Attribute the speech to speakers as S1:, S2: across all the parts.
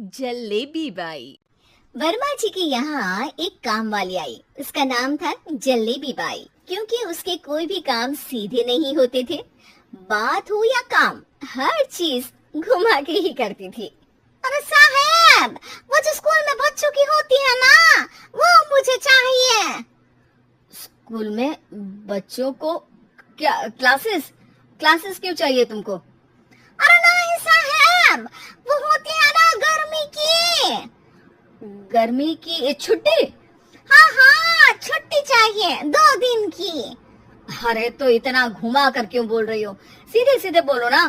S1: Jalebi by.
S2: Verma जी के यहाँ एक काम वाली आई। उसका नाम था जलेबी बाई, क्योंकि उसके कोई भी काम सीधे नहीं होते थे। बात हो या काम, हर चीज घुमा के ही करती थी। अरे साहब, वो जो स्कूल में बच्चों की होती है ना, वो मुझे चाहिए।
S3: स्कूल में बच्चों को क्या क्लासेस क्लासेस क्यों चाहिए तुमको?
S2: अरे नहीं साहब, वो होती है ना
S3: गर्मी की छुट्टी।
S2: हाँ हाँ, छुट्टी चाहिए 2 दिन की।
S3: अरे तो इतना घुमा कर क्यों बोल रही हो? सीधे सीधे बोलो ना।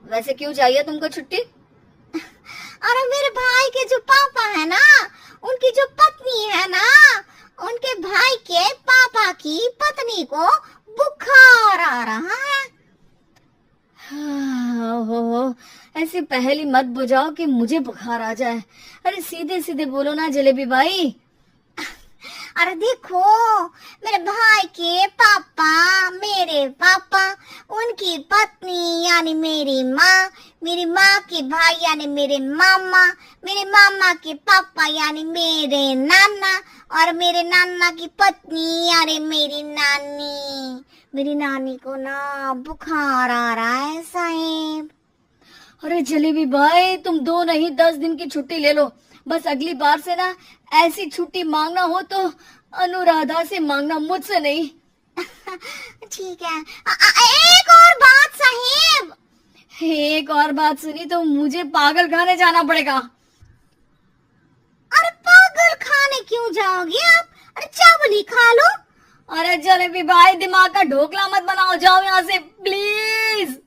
S3: वैसे क्यों चाहिए तुमको छुट्टी?
S2: अरे मेरे भाई के जो पापा है ना, उनकी जो पत्नी है ना, उनके भाई के पापा की पत्नी को बुखार आ रहा है।
S3: हो ऐसी पहेली मत बुझाओ कि मुझे बुखार आ जाए। अरे सीधे सीधे बोलो ना जलेबी बाई।
S2: अरे देखो, मेरे भाई के पापा, मेरे पापा, उनकी पत्नी यानी मेरी माँ के भाई यानी मेरे मामा के पापा यानी मेरे नाना, और मेरे नाना की पत्नी यानी मेरी नानी को ना बुखार आ रहा है साहब।
S3: अरे जलेबी भाई, तुम 2 नहीं 10 दिन की छुट्टी ले लो। बस अगली बार से ना ऐसी छुट्टी मांगना हो तो अनुराधा से मांगना, मुझसे नहीं।
S2: ठीक है। एक और बात साहिब।
S3: एक और बात सुनी तो मुझे पागल खाने जाना पड़ेगा।
S2: अरे पागल खाने क्यों जाओगे आप? अरे चावल ही खा लो।
S3: अरे जलेबी भाई, दिमाग का ढोकला मत बनाओ, जाओ यहाँ से प्लीज।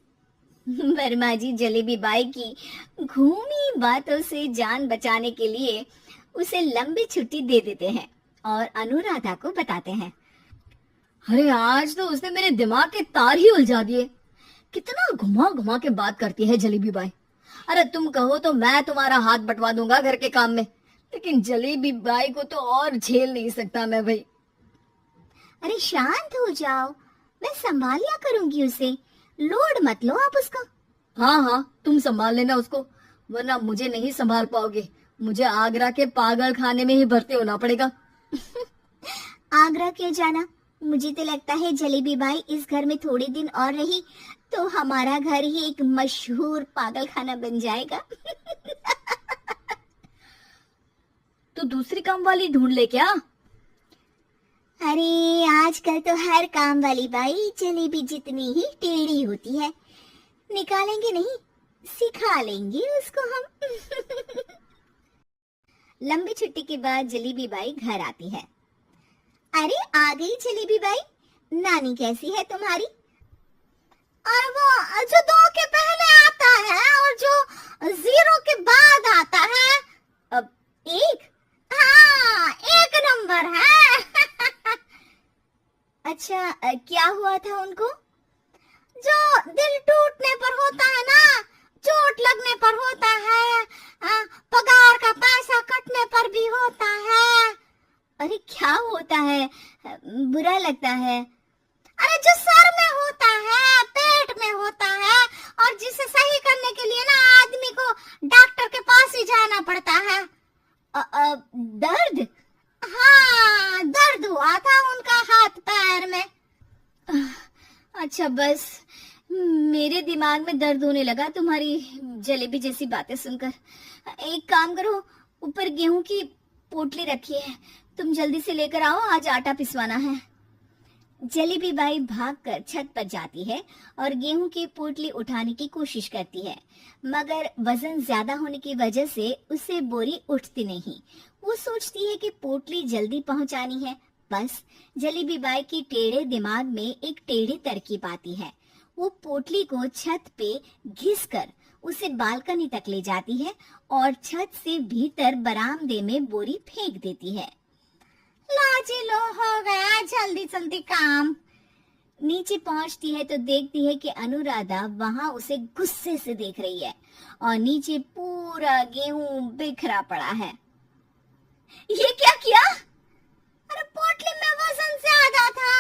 S2: वर्मा जी जलेबी बाई की घूमी बातों से जान बचाने के लिए उसे लंबी छुट्टी दे देते हैं और अनुराधा को बताते हैं।
S3: अरे आज तो उसने मेरे दिमाग के तार ही उलझा दिए। कितना घुमा घुमा के बात करती है जलेबी बाई। अरे तुम कहो तो मैं तुम्हारा हाथ बंटवा दूंगा घर के काम में, लेकिन जलेबी बाई को तो और झेल नहीं सकता मैं भाई।
S2: अरे शांत हो जाओ, मैं संभाल लिया करूंगी उसे, लोड मत लो आप उसको।
S3: हाँ, तुम संभाल लेना उसको, वरना मुझे नहीं संभाल पाओगे। मुझे आगरा के पागल खाने में ही भर्ती होना पड़ेगा।
S2: आगरा क्यों जाना? मुझे तो लगता है जलेबी बाई इस घर में थोड़े दिन और रही तो हमारा घर ही एक मशहूर पागल खाना बन जाएगा।
S3: तो दूसरी काम वाली ढूंढ ले क्या?
S2: अरे आजकल तो हर काम वाली बाई जलेबी जितनी ही टेढ़ी होती है। निकालेंगे नहीं, सिखा लेंगे उसको हम। लंबी छुट्टी के बाद जलेबी बाई घर आती है। अरे आ गई जलेबी बाई, नानी कैसी है तुम्हारी? और वो जो 2 के पहले आता है और जो 0 के बाद आता है।
S3: अब
S2: 1? हाँ, 1 नंबर है। अच्छा, क्या हुआ था उनको? जो दिल टूटने पर होता है ना, चोट लगने पर होता है, पगार का पैसा कटने पर भी होता है। अरे क्या होता है? बुरा लगता है? अरे जो सर में होता है, पेट में होता है, और जिसे सही करने के लिए ना आदमी को डॉक्टर के पास ही जाना पड़ता है। दर्द? हाँ, दर्द हुआ था उनका हाथ पैर में।
S3: अच्छा, बस मेरे दिमाग में दर्द होने लगा तुम्हारी जलेबी जैसी बातें सुनकर। एक काम करो, ऊपर गेहूं की पोटली रखी है, तुम जल्दी से लेकर आओ, आज आटा पिसवाना है।
S2: जलेबी बाई भागकर छत पर जाती है और गेहूं की पोटली उठाने की कोशिश करती है, मगर वजन ज्यादा होने की वजह से उससे बोरी उठती नहीं। वो सोचती है कि पोटली जल्दी पहुंचानी है। बस जलेबी बाई की टेढ़े दिमाग में एक टेढ़ी तरकीब आती है। वो पोटली को छत पे घिसकर उसे बालकनी तक ले जाती है और छत से भीतर बरामदे में बोरी फेंक देती है। लाजी लो, हो गया जल्दी जल्दी काम। नीचे पहुंचती है तो देखती है कि अनुराधा वहां उसे गुस्से से देख रही है और नीचे पूरा गेहूं बिखरा पड़ा है। ये क्या किया? अरे पोटली में वजन ज्यादा था,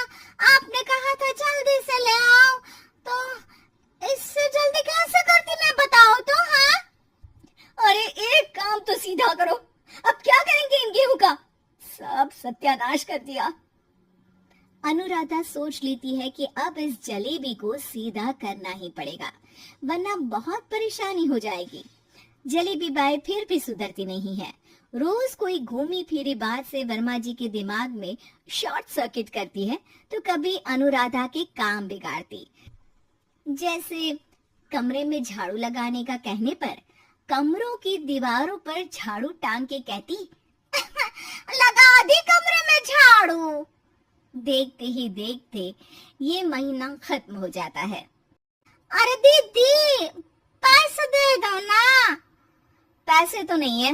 S2: आपने कहा था जल्दी से ले आओ, तो इससे जल्दी कैसे करती मैं बताओ तो। हाँ,
S3: अरे एक काम सत्यानाश कर दिया।
S2: अनुराधा सोच लेती है कि अब इस जलेबी को सीधा करना ही पड़ेगा, वरना बहुत परेशानी हो जाएगी। जलेबी बाई फिर भी सुधरती नहीं है। रोज कोई घूमी फिरी बात से वर्मा जी के दिमाग में शॉर्ट सर्किट करती है, तो कभी अनुराधा के काम बिगाड़ती। जैसे कमरे में झाड़ू लगाने का कहने पर कमरों की दीवारों पर झाड़ू टांग के कहती, लगा दी कमरे में झाड़ू। देखते ही देखते ये महीना खत्म हो जाता है। अरे दीदी, पैसे दे दो ना। पैसे तो नहीं है।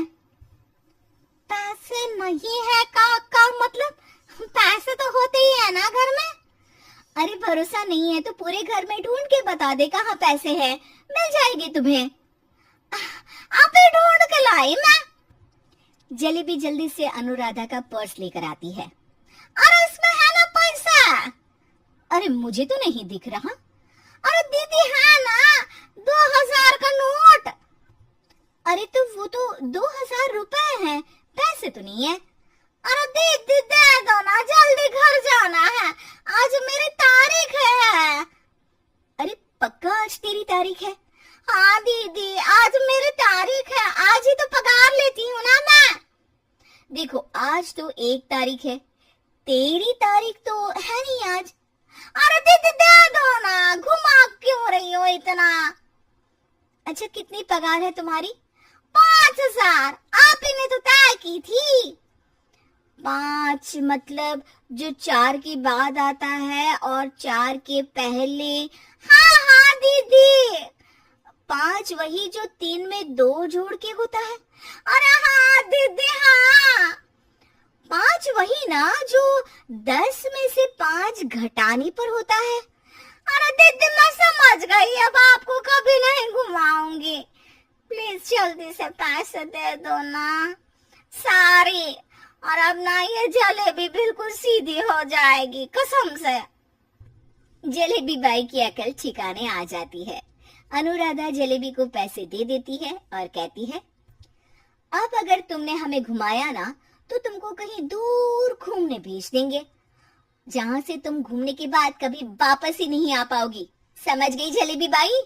S2: पैसे नहीं है का मतलब? पैसे तो होते ही है ना घर में। अरे भरोसा नहीं है तो पूरे घर में ढूंढ के बता दे कहाँ पैसे हैं, मिल जाएगी तुम्हें। आप ही ढूंढ के लाई मैं। जलेबी जल्दी से अनुराधा का पर्स लेकर आती है। अरे इसमें है ना पैसा। अरे मुझे तो नहीं दिख रहा। अरे दीदी है ना 2000 का नोट। अरे तो वो तो 2000 रुपए है, पैसे तो नहीं है। अरे दीदी दे दो ना, जल्दी घर जाना है, आज मेरी तारीख है। अरे पक्का आज तेरी तारीख है? हाँ दीदी, आज मेरी तारीख है, आज ही तो पगार लेती हूँ ना मैं। देखो आज तो 1 तारीख है, तेरी तारीख तो है नहीं आज। अरे दीदी दे दो ना, घुमा क्यों रही हो इतना? अच्छा कितनी पगार है तुम्हारी? 5000। आप ही ने तो तय की थी। 5 मतलब जो 4 के बाद आता है और 4 के पहले। हाँ हाँ दीदी। 5 वही जो 3 में 2 जोड़ के होता है। अरे हाँ दीदी हाँ। 5 वही ना जो 10 में से 5 घटाने पर होता है। अरे दीदी मैं समझ गई, अब आपको कभी नहीं घुमाऊंगी। प्लीज जल्दी से पैसे दे दो ना, सारी। और अब ना ये जलेबी बिल्कुल सीधी हो जाएगी कसम से। जलेबी बाई की अकल ठिकाने आ जाती है। अनुराधा जलेबी को पैसे दे देती है और कहती है, अब अगर तुमने हमें घुमाया ना तो तुमको कहीं दूर घूमने भेज देंगे, जहाँ से तुम घूमने के बाद कभी वापस ही नहीं आ पाओगी। समझ गई जलेबी बाई?